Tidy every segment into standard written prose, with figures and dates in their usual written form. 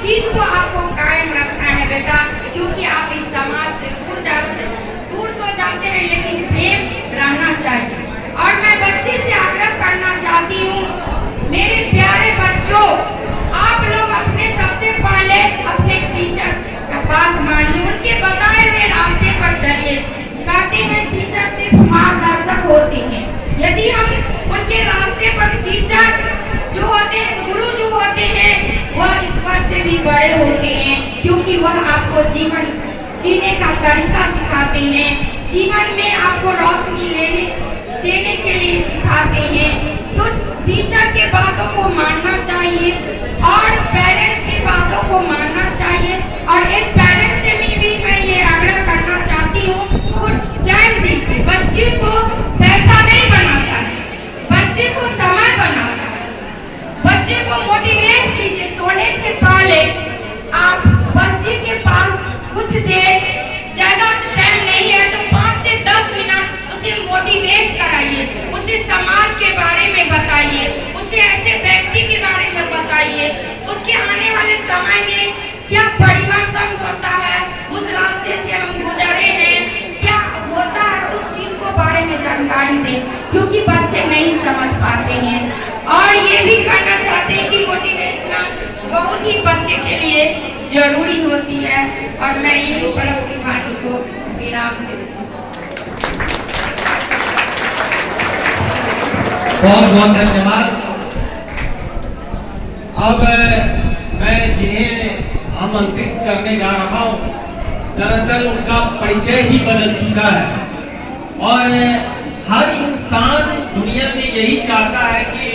चीज को आपको कायम रखना है बेटा, क्योंकि आप इस समाज से दूर तो जाते हैं, लेकिन प्रेम रहना चाहिए। और मैं बच्चे से आग्रह करना चाहती हूँ, मेरे प्यारे बच्चों, आप लोग अपने सबसे पहले अपने टीचर का बात मानिए, उनके बताए हुए रास्ते पर चलिए। कहते हैं टीचर सिर्फ मार्गदर्शक होते हैं, यदि हम उनके रास्ते पर टीचर जो होते हैं, गुरु जो होते हैं, वह ईश्वर से भी बड़े होते हैं, क्योंकि वह आपको जीवन जीने का तरीका सिखाते हैं, जीवन में आपको रोशनी देने के लिए सिखाते हैं। तो टीचर के बातों को मानना चाहिए और पेरेंट्स की बातों को मानना चाहिए। और एक पेरेंट्स से भी मैं ये आग्रह करना चाहती हूँ, कुछ टाइम दीजिए। बच्चे को पैसा नहीं बनाता है, बच्चे को समय बनाता है। बच्चे को मोटिवेट कीजिए। सोने से पहले आप बच्चे के पास कुछ देर, ज्यादा टाइम नहीं है तो 5 से 10 मिनट उसे मोटिवेट कराइए, उसे समाज के बारे में बताइए, उसे ऐसे व्यक्ति के बारे में बताइए, उसके आने वाले समय में क्या परिवर्तन होता है, उस रास्ते से हम गुजरे हैं, क्या होता है, उस चीज को बारे में जानकारी दें, क्योंकि बच्चे नहीं समझ पाते हैं। और ये भी कहना चाहते हैं कि मोटिवेशन बहुत ही बच्चे के लिए जरूरी होती है। और मैं यही पर अपनी वाणी को विराम देती हूँ। बहुत बहुत धन्यवाद। अब मैं जिन्हें आमंत्रित करने जा रहा हूँ, दरअसल उनका परिचय ही बदल चुका है और हर इंसान दुनिया में यही चाहता है कि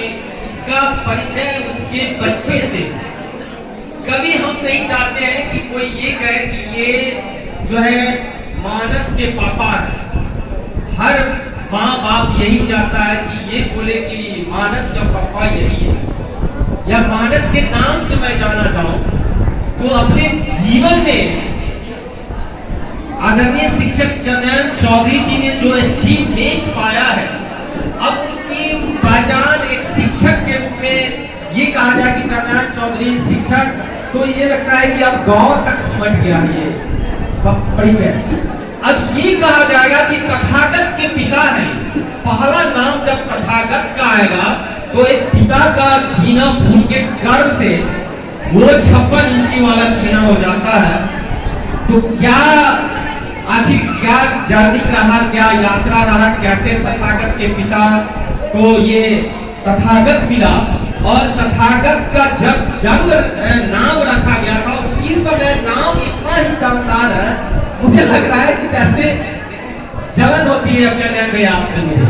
उसका परिचय उसके बच्चे से। कभी हम नहीं चाहते हैं कि कोई ये कहे कि ये जो है मानस के पापा है। हर माँ बाप यही चाहता है कि ये बोले कि मानस का पापा यही है, या मानस के नाम से मैं जाना चाहूं। तो अपने जीवन में आदरणीय शिक्षक चंदन चौधरी जी ने जो अचीवमेंट पाया है, अब उनकी पहचान एक शिक्षक के रूप में ये कहा जाए कि चंदन चौधरी शिक्षक, तो ये लगता है कि अब गांव तक सिमट गया ये परिचय। अब ये कहा जाएगा कि तथागत के पिता हैं। पहला नाम जब तथागत का आएगा तो एक पिता का सीना फूल के गर्व से वो 56 इंची वाला सीना हो जाता है। तो क्या आखिर क्या जर्नी रहा, क्या यात्रा रहा, कैसे तथागत के पिता को ये तथागत मिला और तथागत का जब जन्म नाम रखा गया था, उसी समय नाम इतना ही शानदार है, मुझे लग रहा है कि जैसे जलन होती है। अब चंदन भैया आपसे मिले,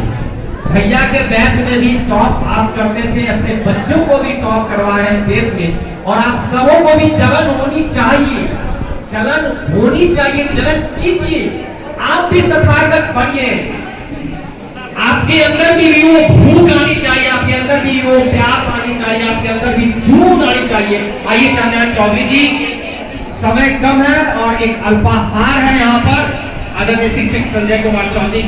भैया के बैच में भी टॉप आप करते थे, अपने बच्चों को भी टॉप करवाए हैं देश में, और आप सबों को भी जलन होनी चाहिए, जलन होनी चाहिए, जलन कीजिए। आप भी तथागत बनिए, आपके अंदर भी वो भूख आनी चाहिए, आपके अंदर भी वो प्यास आनी चाहिए, आपके अंदर भी जुनून आनी चाहिए। आइए चंदन चौधरी जी, समय कम है और एक अल्पाहार है यहाँ पर आदरणीय शिक्षक संजय कुमार चौधरी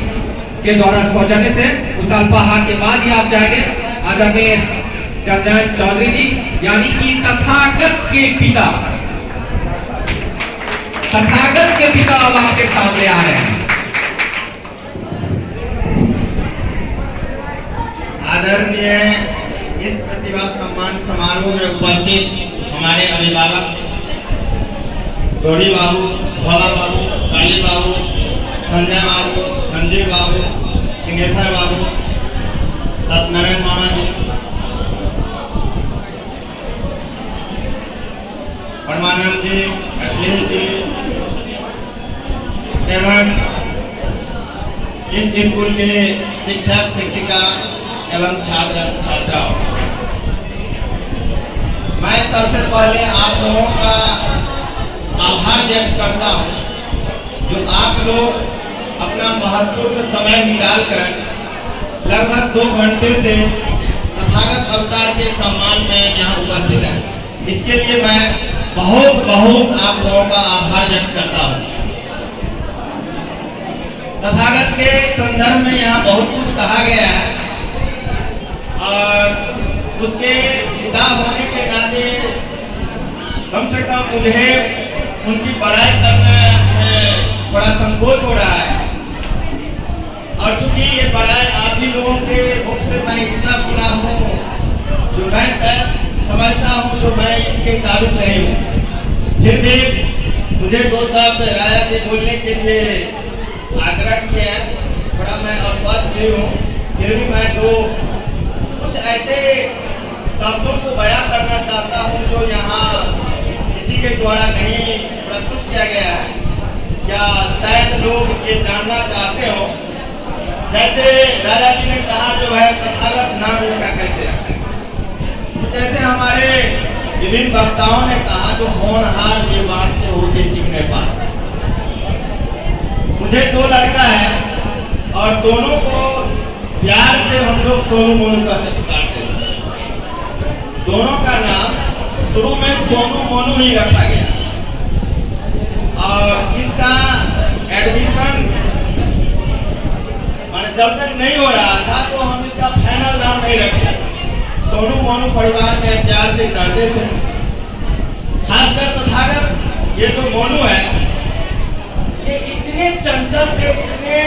के द्वारा सौजन्य से। उस अल्पाहार के बाद ही आप जाएंगे आदरणीय चंदन चौधरी जी, यानी कि तथागत के पिता, तथागत के पिता अब आपके सामने आ रहे हैं। आदरणीय इस प्रतिभा सम्मान समारोह में उपस्थित हमारे अभिभावक गौरी बाबू, भोला बाबू, काली बाबू, संजय बाबू, संजीव बाबू, सिंहेश्वर बाबू, सत्यनारायण मामा जी, परमानंद जी, अखिलेश जी एवं इस स्कूल के शिक्षक शिक्षिका एवं छात्र छात्राओं, मैं सबसे पहले आप लोगों का आभार व्यक्त करता हूं जो आप लोग अपना महत्वपूर्ण समय निकालकर लगभग 2 घंटे से तथागत अवतार के सम्मान में यहाँ उपस्थित है। इसके लिए मैं बहुत बहुत आप लोगों का आभार व्यक्त करता हूँ। तथागत के संदर्भ में यहाँ बहुत कुछ कहा गया है और उसके पिता होने के नाते कम से कम मुझे उनकी पढ़ाई करने में बड़ा संकोच हो रहा है। और चूंकि ये पढ़ाई आप ही लोगों के मुख से मैं इतना सुना हूँ, जो मैं समझता हूँ, जो मैं इसके काबिल नहीं हूँ, फिर भी मुझे दो शब्द राजा जी बोलने के लिए आग्रह किया है। थोड़ा मैं अस्वस्थ भी हूँ, फिर भी मैं तो कुछ ऐसे शब्दों को बयां करना चाहता हूँ जो यहाँ किसी के द्वारा नहीं प्रस्तुत किया गया है, या शायद लोग ये जानना चाहते हो। जैसे राजा जी ने कहा जो है तथागत नाम इसका कैसे रखें, जैसे हमारे विभिन्न वक्ताओं ने कहा जो होनहार ये बांधते होते चिकने पास। मुझे दो लड़का है और दोनों को प्यार से हम लोग सोनू मोनू कहते पुकारते हैं। दोनों का नाम शुरू में सोनू मोनू ही रखा गया और इसका एडमिशन जब तक नहीं हो रहा था तो हम इसका फाइनल नाम नहीं रखे। सोनू मोनू परिवार में प्यार से करते थे। खासकर तथागत ये जो मोनू है, ये इतने चंचल थे, इतने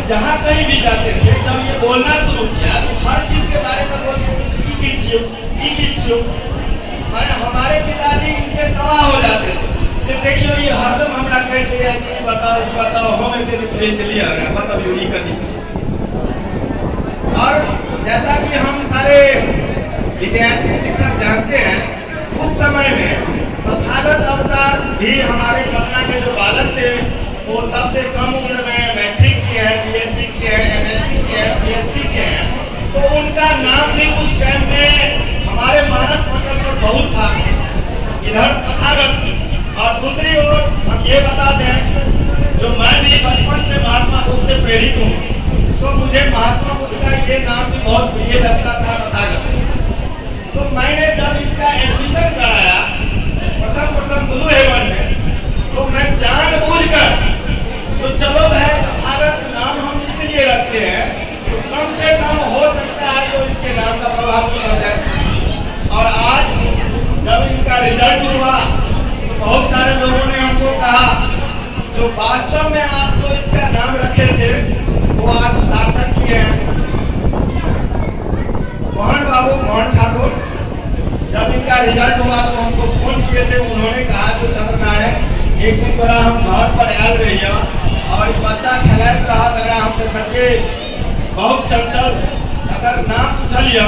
जहाँ कहीं भी जाते थे, जब ये बोलना शुरू किया तो हर चीज के बारे में बोलते थे। हमारे पिताजी इनसे तबाह हो जाते थे। देखियो ये हरदम हमरा कहते हैं कि बताओ हम इतने चलिए आ रहा मतलब यूनी कथी। और जैसा कि हम सारे विद्यार्थी शिक्षक जानते हैं, उस समय में तथागत अवतार भी हमारे पटना के जो बालक थे वो सबसे कम उम्र में मैट्रिक किए हैं, बीएससी किए हैं, एमएससी किए हैं, पीएचडी किए हैं। तो उनका नाम भी उस टाइम में हमारे मानस मंडल पर बहुत था, इधर तथागत। और दूसरी ओर हम ये बता दें, जो मैं भी बचपन से महात्मा बुद्ध से प्रेरित हूँ, तो मुझे महात्मा बुद्ध का ये नाम भी बहुत प्रिय लगता था, तथागत। तो मैंने जब इसका एडमिशन कराया प्रथम ब्लू हेवन में, तो मैं जानबूझकर तो चलो भाई तथागत नाम हम इसलिए रखते हैं तो कम से कम हो सकता है तो इसके नाम का प्रभाव पड़ जाए। और आज जब इनका रिजल्ट हुआ तो बहुत सारे लोगों ने हमको कहा जो वास्तव में आप जो इसका नाम रखे थे वो आज सार्थक किए हैं। मोहन ठाकुर जब इनका रिजल्ट हुआ तो हमको फोन किए थे, उन्होंने कहा जो चंद्रनारायण एक दिन बड़ा हम घर पर आयल रही और इस बच्चा खेलत रहा लगा हम देखिए बहुत चंचल, अगर नाम पूछलिए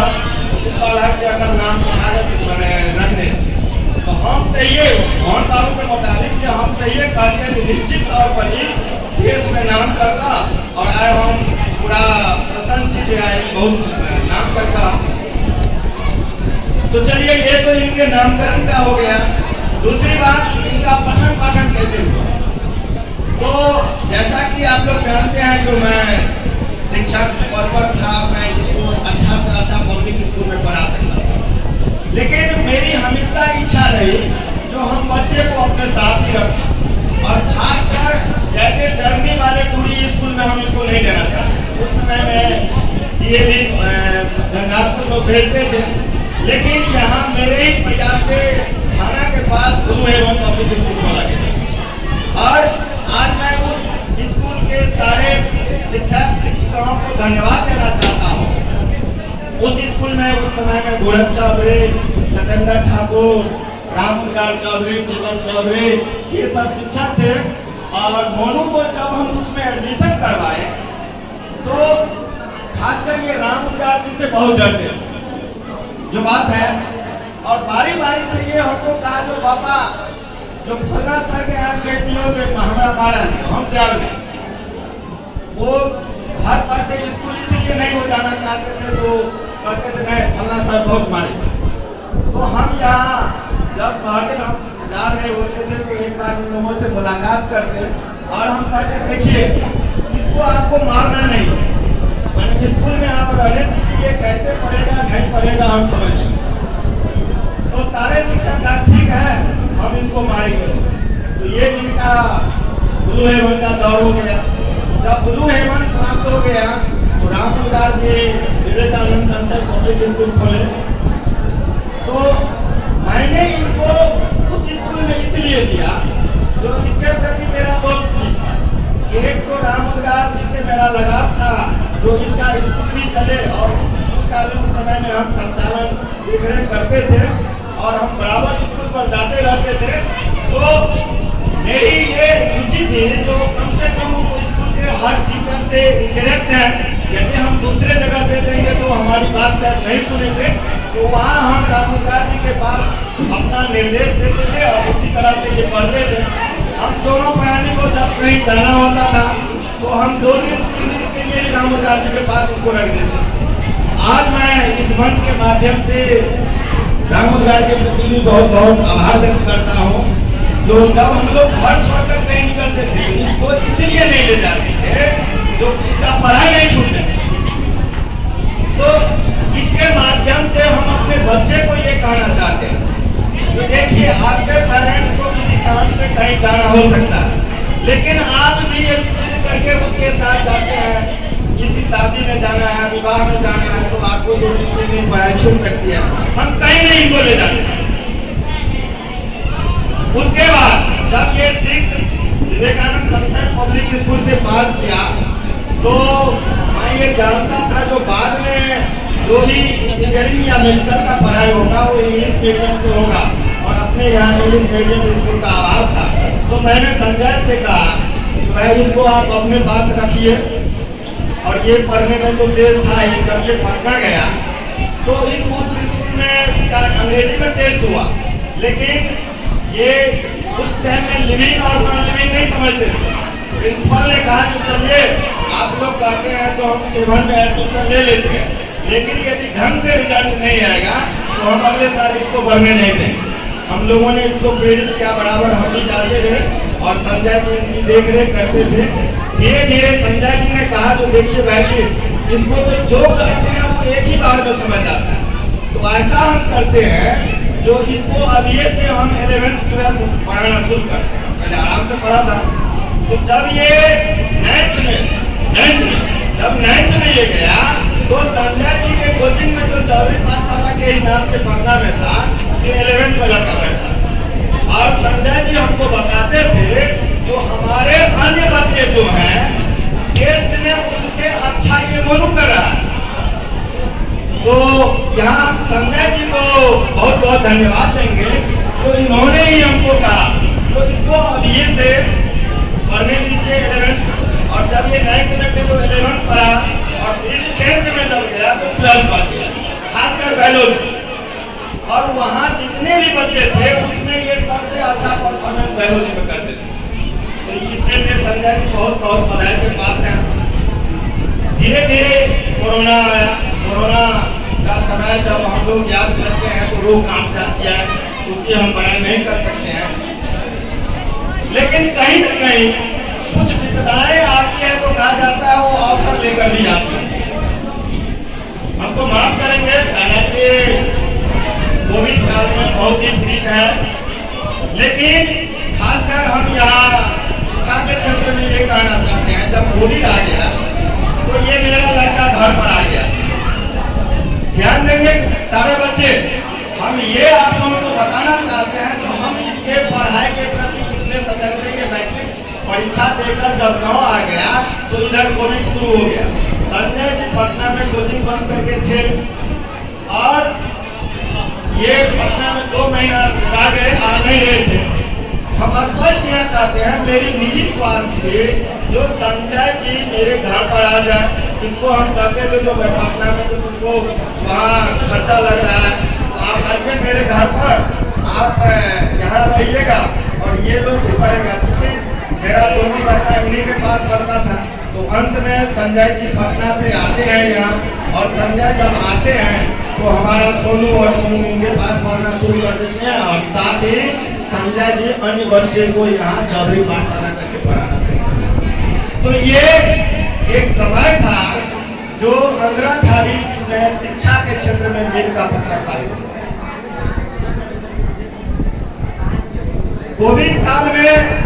तो अगर नाम रखने तो हम तो ये मोहन बाबू के मुताबिक हम तो ये कहते हैं निश्चित तौर पर ही देश में नाम करता और आए हम पूरा प्रसन्न चीज आए बहुत नाम करता। तो चलिए ये तो इनके नामकरण का हो गया। दूसरी बात इनका पठन पाठन कैसे हुआ। तो जैसा कि आप लोग जानते हैं जो मैं शिक्षक पद पर था, मैं इसको अच्छा से अच्छा पब्लिक स्कूल में पढ़ा सकता, लेकिन मेरी हमेशा इच्छा रही जो हम बच्चे को अपने साथ ही रखें और खासकर जैसे जर्नी वाले दूरी स्कूल में हम इनको नहीं देना चाहते। उस समय में ये भी गंगापुर को भेजते थे, लेकिन यहाँ मेरे ही प्रयास से थाना के पास ब्लू हेवन पब्लिक स्कूल खोला गया और आज मैं उस स्कूल के सारे शिक्षक शिक्षिकाओं को धन्यवाद देना चाहता हूँ। उस स्कूल में उस समय में गोरख चौधरी, सत्येंद्र ठाकुर, रामपुरलाल चौधरी, शीतल चौधरी ये सब शिक्षक थे। और मोनू को जब हम उसमें एडमिशन करवाए तो खासकर ये रामपुरलाल जी से बहुत डरते जो बात है। और बारी बारी से ये हमको कहा जो पापा जो फलना सर के यहाँ खेतियों के हमारा मारा हम चाल में वो घर पर से स्कूल इसलिए नहीं हो जाना चाहते थे, तो कहते थे नहीं फलना सर बहुत मारे। तो हम यहाँ जब पढ़ते हम जा रहे होते थे तो एक बार उन लोगों से मुलाकात करते और हम कहते देखिए इसको आपको मारना नहीं, मैंने स्कूल में आप रहने दीजिए, कैसे पढ़ेगा नहीं पढ़ेगा हम समझ लेंगे। तो सारे शिक्षक कहा ठीक है हम इसको मारेंगे। तो ये इनका ब्लू हेवन का दौर हो गया। जब ब्लू हेवन समाप्त हो गया तो रामपुरलाल जी विवेकानंद पब्लिक स्कूल खोले। तो मैंने इनको स्कूल भी चले और स्कूल का भी उस समय में हम संचालन देख रेख करते थे और हम बराबर स्कूल पर जाते रहते थे। तो मेरी ये रुचि थी जो कम से कम स्कूल के हर टीचर से इंटरेक्ट है। यदि हम दूसरे जगह दे देंगे तो हमारी बात शायद नहीं सुनेंगे, तो वहाँ हम रामोकार जी के पास अपना निर्देश देते थे और उसी तरह से ये पढ़ते थे। हम दोनों प्राणी को जब कहीं जाना होता था तो हम 2 दिन 3 दिन के लिए रामोकार जी के पास उनको रख देते। आज मैं इस मंच के माध्यम से रामोकार के प्रति बहुत बहुत आभार व्यक्त करता हूँ, जो जब हम लोग घर छोड़कर कहीं निकलते थे तो इसलिए नहीं ले जाते थे जो इसका पढ़ाई नहीं छूटे। तो इसके माध्यम से हम अपने बच्चे को ये कहना चाहते हैं कि देखिए आपके पेरेंट्स को किसी काम से कहीं जाना हो सकता है, लेकिन आप भी यदि जिद करके उसके साथ जाते हैं, किसी शादी में जाना है, विवाह में जाना है, तो आपको 2-3 दिन पढ़ाई छूट सकती है। हम कहीं नहीं बोले जाते। उसके बाद जब ये 6 विवेकानंद कॉन्सेप्ट पब्लिक स्कूल से पास किया तो मैं ये जानता था जो बाद में जो भी इंजीनियरिंग या मेडिकल का पढ़ाई होगा वो इंग्लिश मीडियम से होगा और अपने यहाँ इंग्लिश मीडियम स्कूल का अभाव था। तो मैंने संजय से कहा भाई इसको आप अपने पास रखिए, और ये पढ़ने में तो तेज था ही। जब ये पढ़ना गया तो इस उस स्कूल में अंग्रेजी में टेस्ट हुआ, लेकिन ये उस टाइम में लिविंग और नॉन लिविंग नहीं समझते थे। प्रिंसिपल ने कहा कि चलिए आप लोग कहते हैं तो हम 7 में एडमिशन ले लेते हैं, लेकिन यदि ढंग से रिजल्ट नहीं आएगा तो हम अगले साल इसको बढ़ने नहीं देंगे। हम लोगों ने इसको प्रेरित किया, बराबर हम भी जाते रहे और संजय जी इनकी देख रेख करते थे। धीरे धीरे संजय जी ने कहा तो देखिए भाई जी इसको तो जो कहते हैं वो एक ही बार में समझ आता है, तो ऐसा हम करते हैं जो इसको अभी से हम 11th 12th पढ़ाना शुरू करते हैं। पहले आराम से पढ़ा था, तो जब ये 9th में ये गया तो संजय जी के कोचिंग में जो चौधरी पाठशाला के हिसाब से पढ़ना में था कि 11th में लड़का बैठा, और संजय जी हमको बताते थे तो हमारे अन्य बच्चे जो हैं टेस्ट में उनसे अच्छा ये मोनू कर रहा है। तो यहाँ संजय जी को बहुत बहुत धन्यवाद देंगे, तो इन्होंने ही हमको कहा तो इसको अभी से पढ़ने दीजिए 11th, और जब ये 9th में थे तो 11th पढ़ा और फिर 10th में जब गया तो 12th पढ़ गया, खासकर बायोलॉजी। और वहाँ जितने भी बच्चे थे उसमें ये सबसे अच्छा परफॉर्मेंस बायोलॉजी में करते थे। तो इसके लिए संजय जी बहुत बहुत बधाई के पास हैं। धीरे धीरे कोरोना आया। कोरोना का समय जब हम लोग याद करते हैं तो लोग काम जाती है, उसकी हम पढ़ाई नहीं कर सकते हैं, लेकिन कहीं न कहीं कुछ विपदाएं आती है तो कहा जाता है वो अवसर लेकर भी आती है। हमको माफ करेंगे, हालांकि कोविड काल में बहुत ही पीड़ित है, लेकिन खासकर हम यहाँ शिक्षा के क्षेत्र में ये कहना चाहते हैं जब कोविड आ गया तो ये मेरा लड़का घर पर आ गया। ध्यान देंगे सारे बच्चे, हम ये आप लोगों को बताना चाहते हैं तो हम इसके पढ़ाई के प्रति कितने सजग थे। कि मैट्रिक परीक्षा देकर जब 9 आ गया तो इधर कोविड शुरू हो गया। संजय जी पटना में कोचिंग बंद करके थे और ये पटना में 2 महीना आ गए, आ नहीं रहे थे। हम स्पष्ट यह कहते हैं मेरी निजी स्वार्थ थी जो संजय जी मेरे घर पर आ जाए, इसको हम कहते थे जो पटना में तो तुमको वहाँ खर्चा लग रहा है, आप आइए मेरे घर पर, आप यहाँ रहिएगा और ये लोग भी पढ़ेगा। मेरा दोनों लड़का इन्हीं के पास पढ़ता था। तो अंत में संजय जी पटना से आते हैं यहाँ, और संजय जब आते हैं तो हमारा सोनू और मोनू उनके पास पढ़ना शुरू कर देते हैं, और साथ ही संजय जी अन्य बच्चे को यहाँ चौधरी पाठशाला करके पढ़ाना शुरू करते हैं। तो ये एक समय था जो 15 तारीख में शिक्षा के क्षेत्र में मील का पत्थर साबित हुआ। कोविड काल में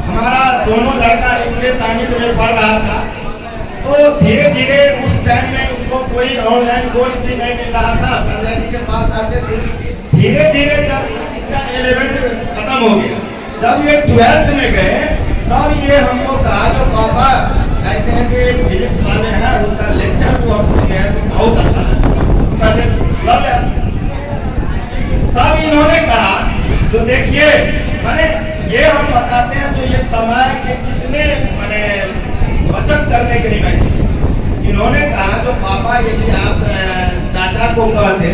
हमारा दोनों लड़का इनके सानिध्य में पढ़ रहा था, तो धीरे धीरे उस टाइम में उनको कोई ऑनलाइन कोर्स भी नहीं मिल रहा था। संजय जी के पास आते थे। धीरे धीरे जब इसका 11th खत्म हो गया, जब ये 12th में गए तब ये हमको कहा जो पापा ऐसे हैं कि फिजिक्स वाले हैं, उसका लेक्चर जो हम सुने हैं तो बहुत अच्छा है, तब इन्होंने कहा जो देखिए माने ये हम बताते हैं जो ये समय के कितने माने बचत करने के लिए इन्होंने कहा जो पापा यदि आप चाचा को कहते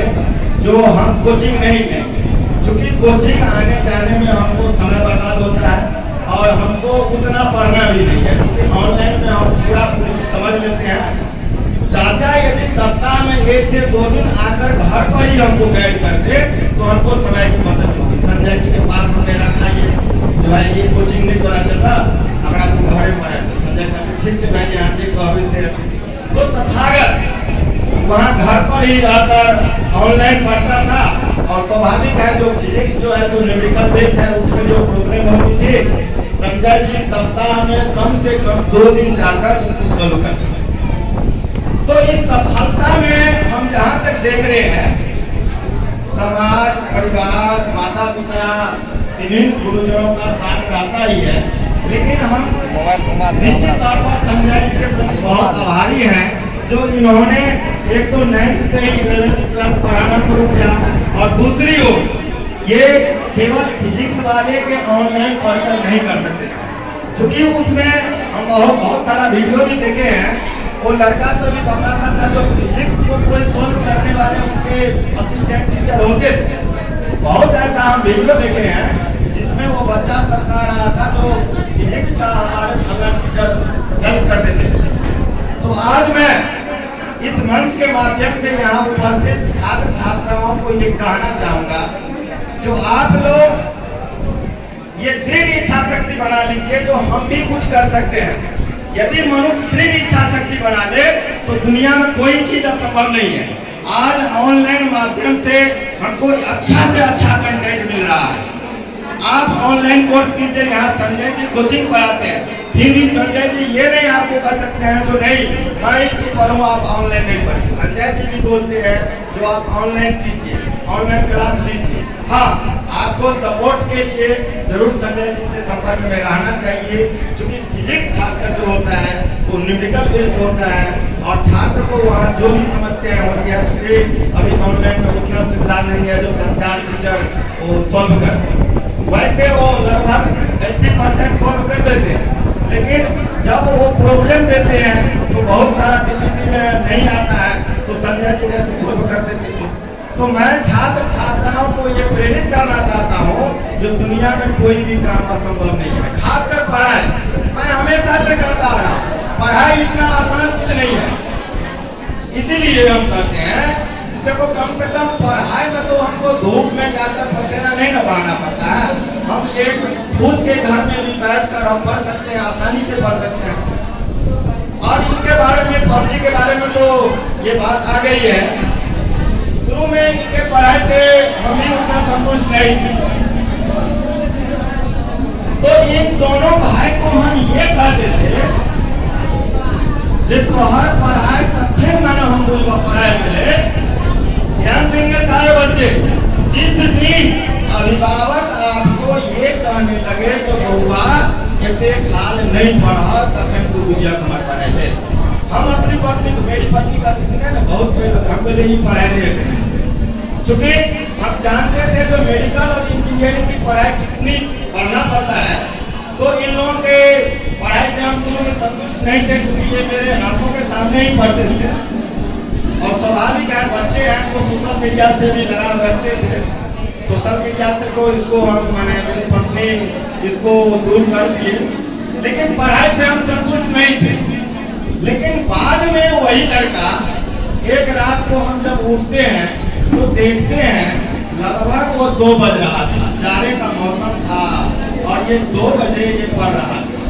जो हम कोचिंग नहीं लेंगे, क्योंकि कोचिंग आने जाने में हमको समय बर्बाद होता है और हमको उतना पढ़ना भी नहीं है, क्योंकि ऑनलाइन में हम पूरा समझ लेते हैं। चाचा यदि सप्ताह में 1 से 2 दिन आकर घर पर ही हमको गाइड करते तो हमको समय की बचत होगी। संजय जी के पास हमने रखा ये जो है ये कोचिंग नहीं करा था, अगर तुम घरे पर है संजय का ठीक से मैं यहाँ से कहबे से तो तथागत वहाँ घर पर ही रहकर ऑनलाइन पढ़ता था और स्वाभाविक है जो फिजिक्स जो है जो न्यूमेरिकल बेस है उसमें जो प्रॉब्लम होती थी संजय जी सप्ताह में कम से कम 2 दिन जाकर उसको सॉल्व करते। तो इस सफलता में हम जहाँ तक देख रहे हैं समाज परिवार माता पिता विभिन्न गुरुजनों का साथ रहता ही है, लेकिन हम निश्चित तौर पर संजय जी के प्रति बहुत आभारी हैं जो इन्होंने एक तो 9th से ही 11th 12th पढ़ाना शुरू किया और दूसरी ओर ये केवल फिजिक्स वाले के ऑनलाइन पढ़कर नहीं कर सकते, क्योंकि उसमें हम बहुत सारा वीडियो भी देखे हैं। वो लड़का से भी बताता था जो फिजिक्स को कोई सोल्व करने वाले उनके असिस्टेंट टीचर होते थे, बहुत ऐसा हम वीडियो देखे हैं जिसमें वो बच्चा सबका रहा था जो फिजिक्स का हमारे फला टीचर हेल्प करते थे। तो आज मैं इस मंच के माध्यम से यहाँ उपस्थित छात्र छात्राओं को ये कहना चाहूंगा जो आप लोग ये दृढ़ इच्छा शक्ति बना लीजिए जो हम भी कुछ कर सकते हैं। यदि मनुष्य दृढ़ इच्छा शक्ति बना ले तो दुनिया में कोई चीज असंभव नहीं है। आज ऑनलाइन माध्यम से हमको अच्छा से अच्छा कंटेंट मिल रहा है। आप ऑनलाइन कोर्स कीजिए, यहाँ संजय जी कोचिंग पढ़ाते हैं, फिर भी संजय जी ये नहीं आपको कह सकते हैं जो नहीं मैं इससे पढ़ूँ आप ऑनलाइन नहीं पढ़िए। संजय जी भी बोलते हैं जो आप ऑनलाइन कीजिए, ऑनलाइन क्लास लीजिए। हाँ, आपको सपोर्ट के लिए जरूर संजय जी से संपर्क में रहना चाहिए, क्योंकि फिजिक्स खासकर जो होता है वो न्यूमेरिकल बेस्ड होता है और छात्र को वहाँ जो भी समस्याएं होती है, क्योंकि अभी ऑनलाइन में उतना सुविधा नहीं है जो तत्काल टीचर वो सॉल्व करते हैं। वैसे वो लगभग 80% सॉल्व कर देते हैं, लेकिन जब वो प्रॉब्लम देते हैं तो बहुत सारा डिफिकल्टी नहीं आता है तो संजय जी जैसे सॉल्व कर देते हैं। तो मैं छात्र छात्राओं को ये प्रेरित करना चाहता हूँ जो दुनिया में कोई भी काम असंभव नहीं है, खासकर पढ़ाई। मैं हमेशा से कहता रहा पढ़ाई इतना आसान कुछ नहीं है, इसीलिए हम कहते हैं देखो कम से कम पढ़ाई में तो हमको धूप में जाकर पसीना नहीं न बहाना पड़ता है। हम एक खुद के घर में भी बैठकर हम पढ़ सकते हैं, आसानी से पढ़ सकते हैं। और इनके बारे में पबजी के बारे में तो ये बात आ गई है, शुरू में इनके पढ़ाई से हम भी उतना संतुष्ट नहीं थे, तो इन दोनों भाई को हम ये कहते थे जो हर पढ़ाई तक मानो हम पढ़ाई मिले ध्यान देंगे सारे बच्चे। जिस दिन अभिभावक आपको ये कहने लगे तो बउआ कहते खाल नहीं पढ़ा तखन तू बुझिया हमारे पढ़ाई थे। हम अपनी पत्नी को मेरी पत्नी का कितने ना बहुत हमको यही पढ़ाई नहीं थे, क्योंकि हम जानते थे जो मेडिकल और इंजीनियरिंग की पढ़ाई कितनी पढ़ना पड़ता है, तो इन लोगों के पढ़ाई से हम शुरू में संतुष्ट नहीं थे, क्योंकि ये मेरे आंखों के सामने ही पढ़ते थे और स्वाभाविक है बच्चे हैं तो सोशल मीडिया से भी लगाव रखते थे। सोशल मीडिया से तो इसको हम मैंने मेरी पत्नी इसको दूर कर दिए, लेकिन पढ़ाई से हम संतुष्ट नहीं थे। लेकिन बाद में वही लड़का एक रात को हम जब उठते हैं तो देखते हैं लगभग वो 2 बज रहा था, जाड़े का मौसम था और ये 2 बजे ये पढ़ रहा था।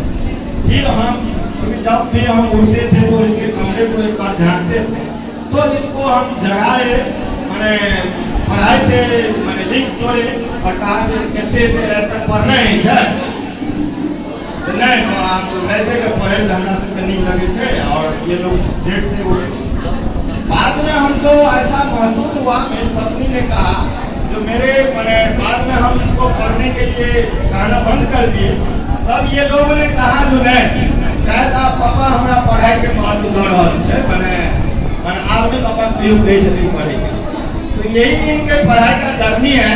फिर हम जब भी हम उठते थे तो इसके कमरे को एक बार झाँकते थे तो इसको हम जगाए मैंने पढ़ाई से मैंने लिंक जोड़े और कहा कहते तक पढ़ना है सर तो नहीं तो आप वैसे के पढ़े हमरा से नहीं लगे थे और ये लोग डेट से उठे। बाद में हमको ऐसा महसूस हुआ, मेरी पत्नी ने कहा जो मेरे मैंने बाद में हम इसको पढ़ने के लिए कहना बंद कर दिए, तब ये लोगों ने कहा जो नहीं शायद आप पापा हमारा पढ़ाई के महत्व दऽ रहल छै मने आब में पापा कहियो कहि छथिन पढ़े के। तो यही इनके पढ़ाई का जर्नी है।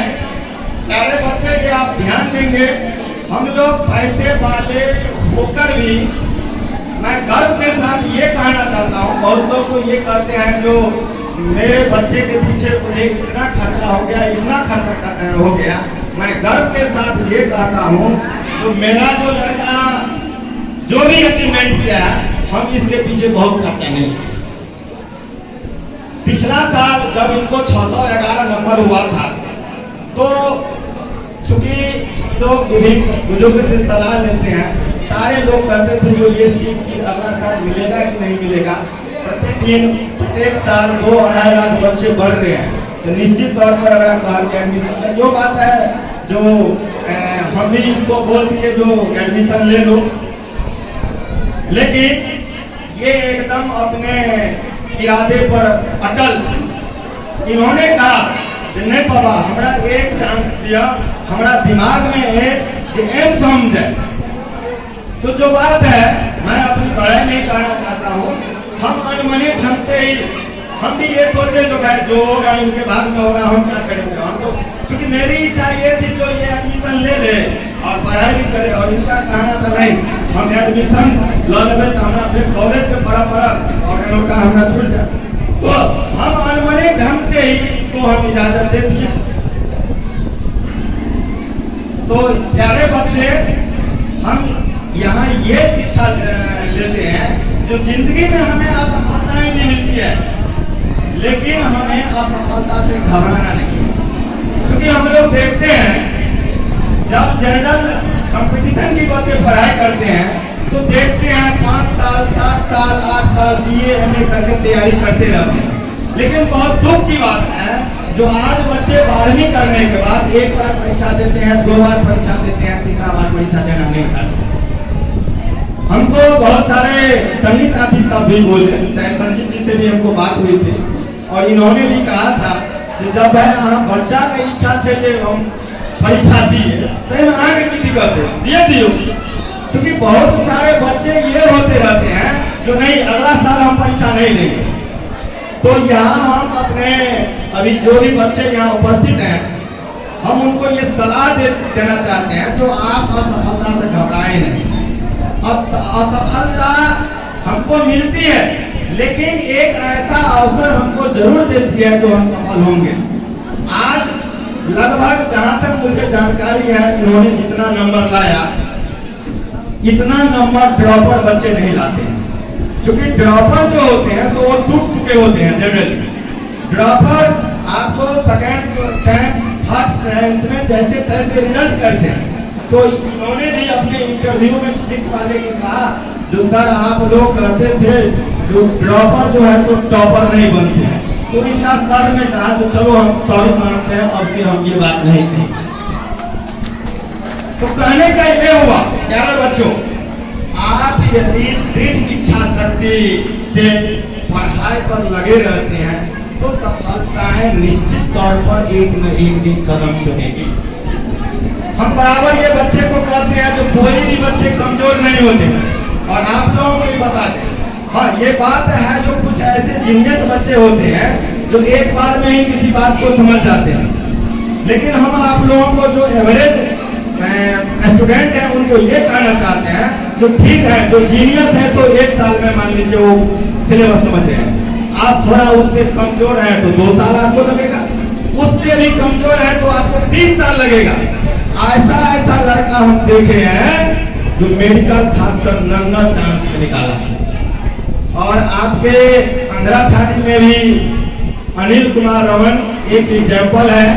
प्यारे बच्चे ये आप ध्यान देंगे, हम लोग पैसे वाले होकर भी मैं गर्व के साथ ये कहना चाहता हूँ, बहुत लोग तो ये कहते हैं जो मेरे बच्चे के पीछे मुझे इतना खर्चा हो गया, इतना खर्चा हो गया। मैं गर्व के साथ ये कहता हूँ तो मेरा जो लड़का जो भी अचीवमेंट किया है, हम इसके पीछे बहुत खर्चा नहीं किया। पिछला साल जब इसको 611 नंबर हुआ था तो चूंकि लोग विभिन्न बुजुर्ग से सलाह लेते हैं, सारे लोग कहते थे जो ये सीट अगला साल मिलेगा कि नहीं मिलेगा। प्रतिदिन प्रत्येक साल 2-2.5 लाख बच्चे बढ़ रहे हैं, तो निश्चित तौर पर अगर कहा कि एडमिशन का जो बात है जो हम भी इसको बोल दिए जो एडमिशन ले लो, लेकिन ये एकदम अपने इरादे पर अटल। इन्होंने कहा कि नहीं पापा हमारा एक चांस दिया, हमारा दिमाग में है कि एम समझे। तो जो बात है मैं अपनी पढ़ाई नहीं करना चाहता हूँ, हम अनमने ढंग से ही हम भी ये सोचे जो है जो होगा इनके भाग में होगा, हम क्या करेंगे। हम तो क्योंकि मेरी इच्छा ये थी जो ये एडमिशन ले ले और पढ़ाई भी करे, और इनका कहना था नहीं हम एडमिशन ला लेंगे तो हमारा फिर कॉलेज के पढ़ा और उनका हमारा छूट जाए। तो हम अनमने ढंग से ही को हम इजाजत दे दिए। तो प्यारे बच्चे हम यहाँ ये शिक्षा लेते हैं जो जिंदगी में हमें असफलताएं भी मिलती है, लेकिन हमें असफलता से घबराना नहीं। क्योंकि हम लोग देखते हैं जब जनरल कंपटीशन की बच्चे पढ़ाई करते हैं तो देखते हैं 5 साल 7 साल 8 साल BA MA करके तैयारी करते रहते हैं। लेकिन बहुत दुख की बात है जो आज बच्चे 12वीं करने के बाद एक बार परीक्षा देते हैं, 2 बार परीक्षा देते हैं, तीसरा बार परीक्षा देना नहीं चाहते। हमको बहुत सारे संगी साथी सब भी बोले, शायद संजीव जी से भी हमको बात हुई थी और इन्होंने भी कहा था कि जब है बच्चा की इच्छा से जे हम परीक्षा दिए तो आगे की दिक्कत है दिए दियो। क्योंकि बहुत सारे बच्चे ये होते रहते हैं जो नहीं अगला साल हम परीक्षा नहीं देंगे। तो यहाँ हम अपने अभी जो भी बच्चे यहाँ उपस्थित हैं हम उनको ये सलाह देना चाहते हैं जो आप असफलता से घबराए नहीं। असफलता हमको मिलती है लेकिन एक ऐसा अवसर हमको जरूर देती है जो हम सफल होंगे। आज लगभग जहां तक मुझे जानकारी है इन्होंने जितना नंबर लाया इतना नंबर ड्रॉपर बच्चे नहीं लाते हैं। क्योंकि ड्रॉपर जो होते हैं तो वो टूट चुके होते हैं। जनरली ड्रॉपर आपको सेकंड रैंक फर्स्ट रैंक में जैसे तैसे रिजल्ट करते हैं। तो इन्होंने भी अपने इंटरव्यू में फिजिक्स वाले को कहा जो सर आप लोग कहते थे जो ड्रॉपर जो है तो टॉपर नहीं बनते हैं। तो इनका सर ने कहा तो चलो हम सॉरी मानते हैं और फिर हम ये बात नहीं कहेंगे। तो कहने का ये हुआ प्यारे बच्चों, आप यदि दृढ़ इच्छा शक्ति से पढ़ाई पर लगे रहते हैं तो सफलताएं निश्चित तौर पर एक न एक दिन कदम चुनेगी। हम बराबर ये बच्चे को कहते हैं जो कोई भी बच्चे कमजोर नहीं होते और आप लोगों को भी बता दें। हाँ ये बात है जो कुछ ऐसे जीनियस बच्चे होते हैं जो एक बार में ही किसी बात को समझ जाते हैं, लेकिन हम आप लोगों को जो एवरेज स्टूडेंट हैं उनको ये कहना चाहते हैं जो ठीक है जो जीनियस है तो 1 साल में मान लीजिए वो सिलेबस समझ रहे हैं। आप थोड़ा उससे कमजोर है तो 2 साल आपको लगेगा, उससे भी कमजोर है तो आपको 3 साल लगेगा। ऐसा ऐसा लड़का हम देखे हैं जो मेडिकल खासकर नंगा चांस में निकाला है। और आपके आंध्रा थाने में भी अनिल कुमार रमन एक एग्जाम्पल है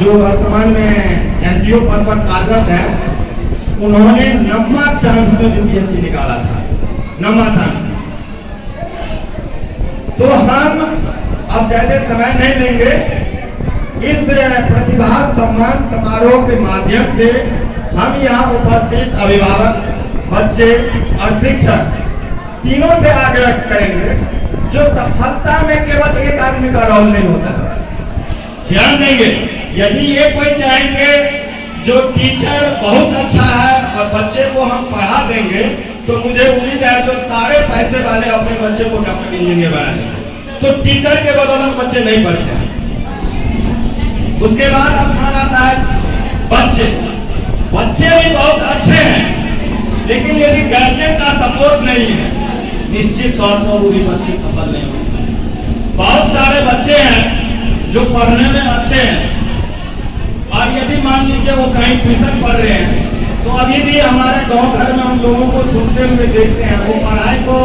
जो वर्तमान में एनजीओ पद पर कार्यरत है। उन्होंने नंबर चांस में यूपीएससी निकाला था, नंबर चांस। तो हम अब ज्यादा समय नहीं लेंगे, इस प्रतिभा सम्मान समारोह के माध्यम से हम यहाँ उपस्थित अभिभावक, बच्चे और शिक्षक तीनों से आग्रह करेंगे जो सफलता में केवल एक आदमी का रोल नहीं होता है। ध्यान देंगे यदि ये कोई चाहेंगे जो टीचर बहुत अच्छा है और बच्चे को हम पढ़ा देंगे तो मुझे उम्मीद है जो सारे पैसे वाले अपने बच्चे को डॉक्टर इंजीनियर बनाए, तो टीचर के बदौलत बच्चे नहीं पढ़ते हैं। उसके बाद स्थान आता है बच्चे। बच्चे भी बहुत अच्छे हैं, लेकिन यदि गार्जियन का सपोर्ट नहीं है, निश्चित तौर पर वो भी बच्चे सफल नहीं होते। बहुत सारे बच्चे हैं जो पढ़ने में अच्छे हैं, और यदि मान लीजिए वो कहीं ट्यूशन पढ़ रहे हैं, तो अभी भी हमारे गांव घर में हम लोगों को सुनते हुए देखते हैं, वो पढ़ाई को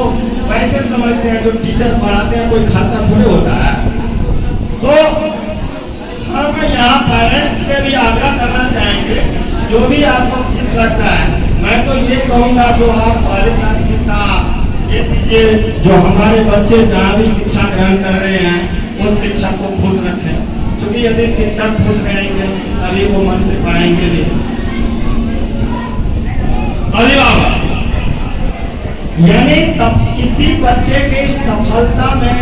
कैसे समझते हैं, जो टीचर पढ़ाते हैं कोई खर्चा थोड़े होता है। तो हम यहाँ पेरेंट्स से भी आग्रह करना चाहेंगे, जो भी आपको ठीक लगता है, मैं तो ये कहूँगा जो आप पहले प्राथमिकता ये दीजिए, जो हमारे बच्चे जहाँ भी शिक्षा ग्रहण कर रहे हैं उस शिक्षक को खुश रखें, क्योंकि यदि शिक्षक खुश रहेंगे तभी वो मन से पढ़ाएंगे नहीं। अभिभावक यानी किसी बच्चे की सफलता में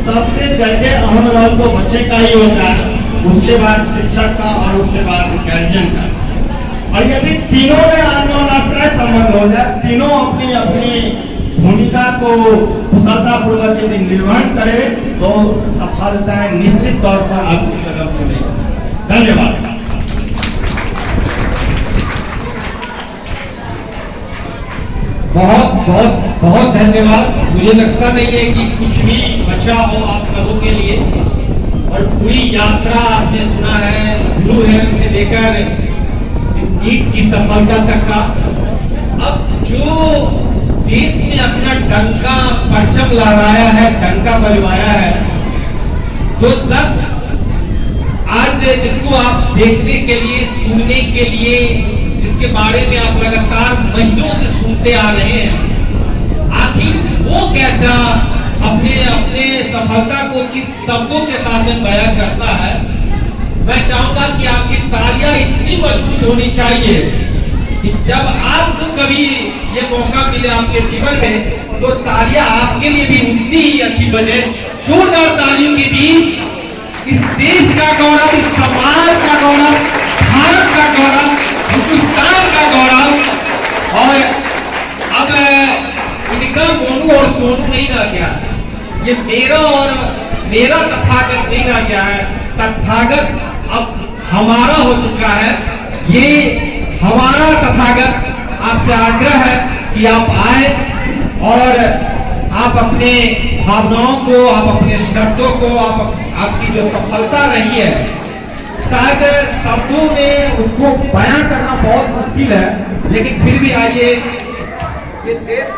सबसे ज्यादा अहम रोल तो बच्चे का ही होता है, उसके बाद शिक्षक का और उसके बाद गार्जियन का। और यदि तीनों में अन्योन्याश्रय संबंध हो जाए, तीनों अपनी अपनी भूमिका को कुशलतापूर्वक यदि निर्वहन करे, तो सफलताएं निश्चित तौर पर आपकी कदम चलेगी। धन्यवाद। बहुत बहुत बहुत धन्यवाद। मुझे लगता नहीं है कि कुछ भी बचा हो आप सबों के लिए, और पूरी यात्रा आपने सुना है ब्लू हेवन से लेकर नीट की सफलता तक का। अब जो देश में अपना डंका परचम लहराया है, डंका बजवाया है, जो शख्स आज जिसको आप देखने के लिए, सुनने के लिए, जिसके बारे में आप लगातार महीनों से सुनते आ रहे हैं, आखिर वो कैसा अपने अपने सफलता को किस शब्दों के साथ में बयान करता है। मैं चाहूंगा कि आपकी तालियां इतनी मजबूत होनी चाहिए कि जब आपको कभी ये मौका मिले आपके जीवन में, तो तालियां आपके लिए भी उतनी ही अच्छी बजे। जोरदार तालियों के बीच इस देश का गौरव, इस समाज का गौरव, भारत का गौरव, हिंदुस्तान का गौरव। और अब इनका मोनू और सोनू नहीं रह गया, ये मेरा और मेरा तथागत नहीं रह गया है, तथागत अब हमारा हो चुका है। ये हमारा तथागत आपसे आग्रह है कि आप आए और आप अपने भावनाओं को, आप अपने शब्दों को, आपकी जो सफलता रही है, शायद शब्दों में उसको बयां करना बहुत मुश्किल है, लेकिन फिर भी आइए, ये देश